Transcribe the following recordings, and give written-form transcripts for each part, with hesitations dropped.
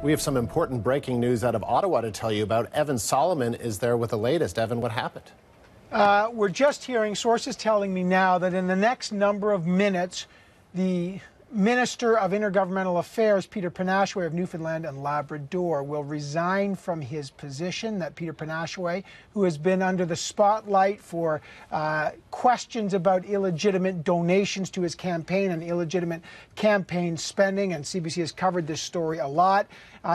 We have some important breaking news out of Ottawa to tell you about. Evan Solomon is there with the latest. Evan, what happened? We're just hearing sources telling me now that in the next number of minutes, the Minister of Intergovernmental Affairs, Peter Penashue of Newfoundland and Labrador, will resign from his position. That Peter Penashue, who has been under the spotlight for questions about illegitimate donations to his campaign and illegitimate campaign spending, and CBC has covered this story a lot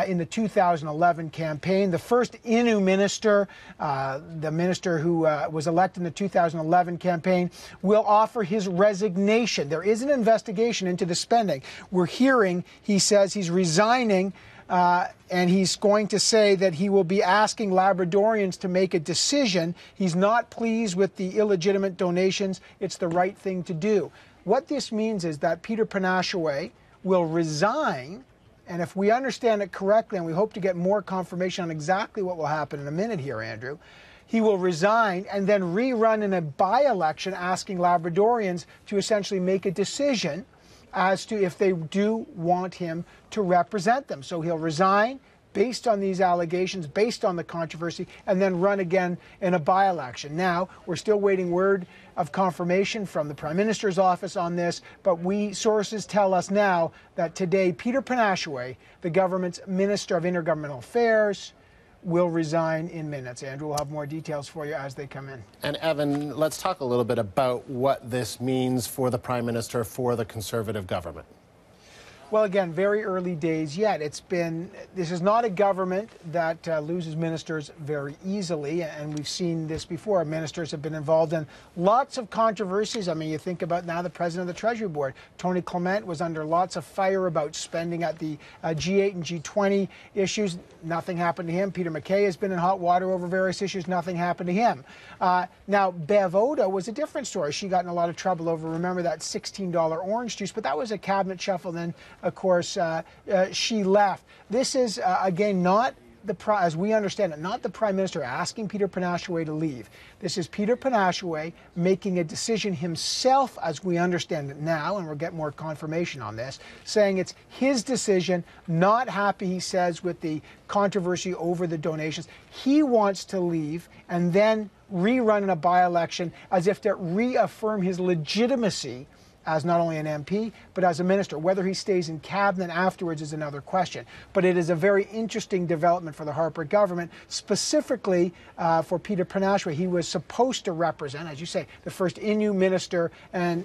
in the 2011 campaign. The first Innu minister, the minister who was elected in the 2011 campaign, will offer his resignation. There is an investigation into the spending. We're hearing he says he's resigning, and he's going to say that he will be asking Labradorians to make a decision. He's not pleased with the illegitimate donations. It's the right thing to do. What this means is that Peter Penashue will resign, and if we understand it correctly, and we hope to get more confirmation on exactly what will happen in a minute here, Andrew, he will resign and then rerun in a by-election asking Labradorians to essentially make a decision as to if they do want him to represent them. So he'll resign based on these allegations, based on the controversy, and then run again in a by-election. Now, we're still waiting word of confirmation from the Prime Minister's office on this, but sources tell us now that today Peter Penashue, the government's Minister of Intergovernmental Affairs, will resign in minutes. Andrew will have more details for you as they come in. And Evan, let's talk a little bit about what this means for the Prime Minister, for the Conservative government. Well, again, very early days yet. This is not a government that loses ministers very easily, and we've seen this before. Ministers have been involved in lots of controversies. I mean, you think about now the president of the Treasury Board. Tony Clement was under lots of fire about spending at the G8 and G20 issues. Nothing happened to him. Peter MacKay has been in hot water over various issues. Nothing happened to him. Now, Bev Oda was a different story. She got in a lot of trouble over, remember, that $16 orange juice, but that was a cabinet shuffle. Then, of course, she left. This is, again, not as we understand it, not the Prime Minister asking Peter Penashue to leave. This is Peter Penashue making a decision himself, as we understand it now, and we'll get more confirmation on this, saying it's his decision, not happy, he says, with the controversy over the donations. He wants to leave and then rerun in a by-election as if to reaffirm his legitimacy as not only an MP, but as a minister. Whether he stays in cabinet afterwards is another question. But it is a very interesting development for the Harper government, specifically for Peter Penashue. He was supposed to represent, as you say, the first Innu minister, and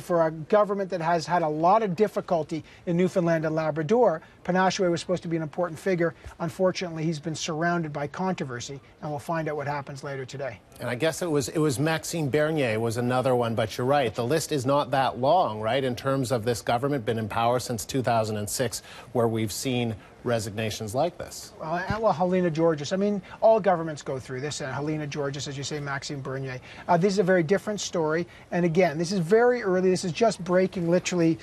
for a government that has had a lot of difficulty in Newfoundland and Labrador, Penashue was supposed to be an important figure. Unfortunately, he's been surrounded by controversy, and we'll find out what happens later today. And I guess it was Maxime Bernier was another one, but you're right. The list is not that long, right, in terms of this government been in power since 2006, where we've seen resignations like this. Well, Helena Georges. I mean, all governments go through this, and Helena Georges, as you say, Maxime Bernier. This is a very different story, and again, this is very early. This is just breaking literally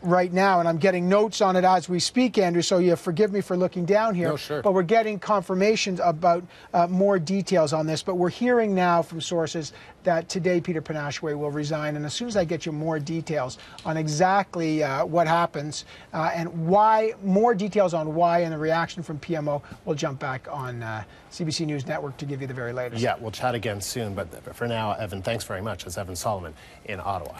right now, and I'm getting notes on it as we speak, Andrew, so you forgive me for looking down here. No, sure. But we're getting confirmations about more details on this. But we're hearing now from sources that today Peter Penashue will resign, and as soon as I get you more details on exactly what happens and why, more details on why and the reaction from PMO, we'll jump back on CBC News Network to give you the very latest. Yeah, we'll chat again soon, but for now, Evan, thanks very much. It's Evan Solomon in Ottawa.